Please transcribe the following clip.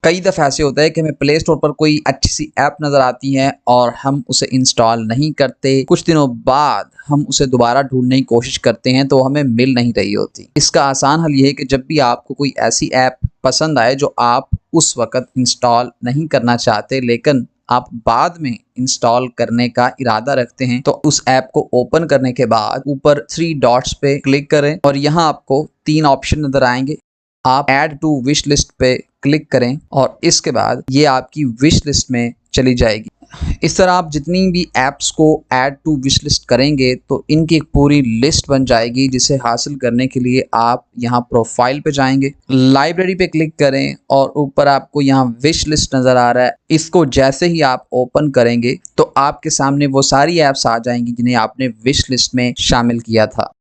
कई दफ़ा ऐसे होता है कि हमें प्ले स्टोर पर कोई अच्छी सी ऐप नज़र आती है और हम उसे इंस्टॉल नहीं करते। कुछ दिनों बाद हम उसे दोबारा ढूँढने की कोशिश करते हैं तो हमें मिल नहीं रही होती। इसका आसान हल ये है कि जब भी आपको कोई ऐसी ऐप पसंद आए जो आप उस वक़्त इंस्टॉल नहीं करना चाहते, लेकिन आप बाद में इंस्टॉल करने का इरादा रखते हैं, तो उस ऐप को ओपन करने के बाद ऊपर 3 डॉट्स पे क्लिक करें और यहाँ आपको 3 ऑप्शन नज़र आएंगे। आप ऐड टू विश लिस्ट पे क्लिक करें और इसके बाद ये आपकी विश लिस्ट में चली जाएगी। इस तरह आप जितनी भी ऐप्स को ऐड टू विश लिस्ट करेंगे तो इनकी एक पूरी लिस्ट बन जाएगी, जिसे हासिल करने के लिए आप यहाँ प्रोफाइल पे जाएंगे, लाइब्रेरी पे क्लिक करें और ऊपर आपको यहाँ विश लिस्ट नज़र आ रहा है। इसको जैसे ही आप ओपन करेंगे तो आपके सामने वो सारी ऐप्स आ जाएंगी जिन्हें आपने विश लिस्ट में शामिल किया था।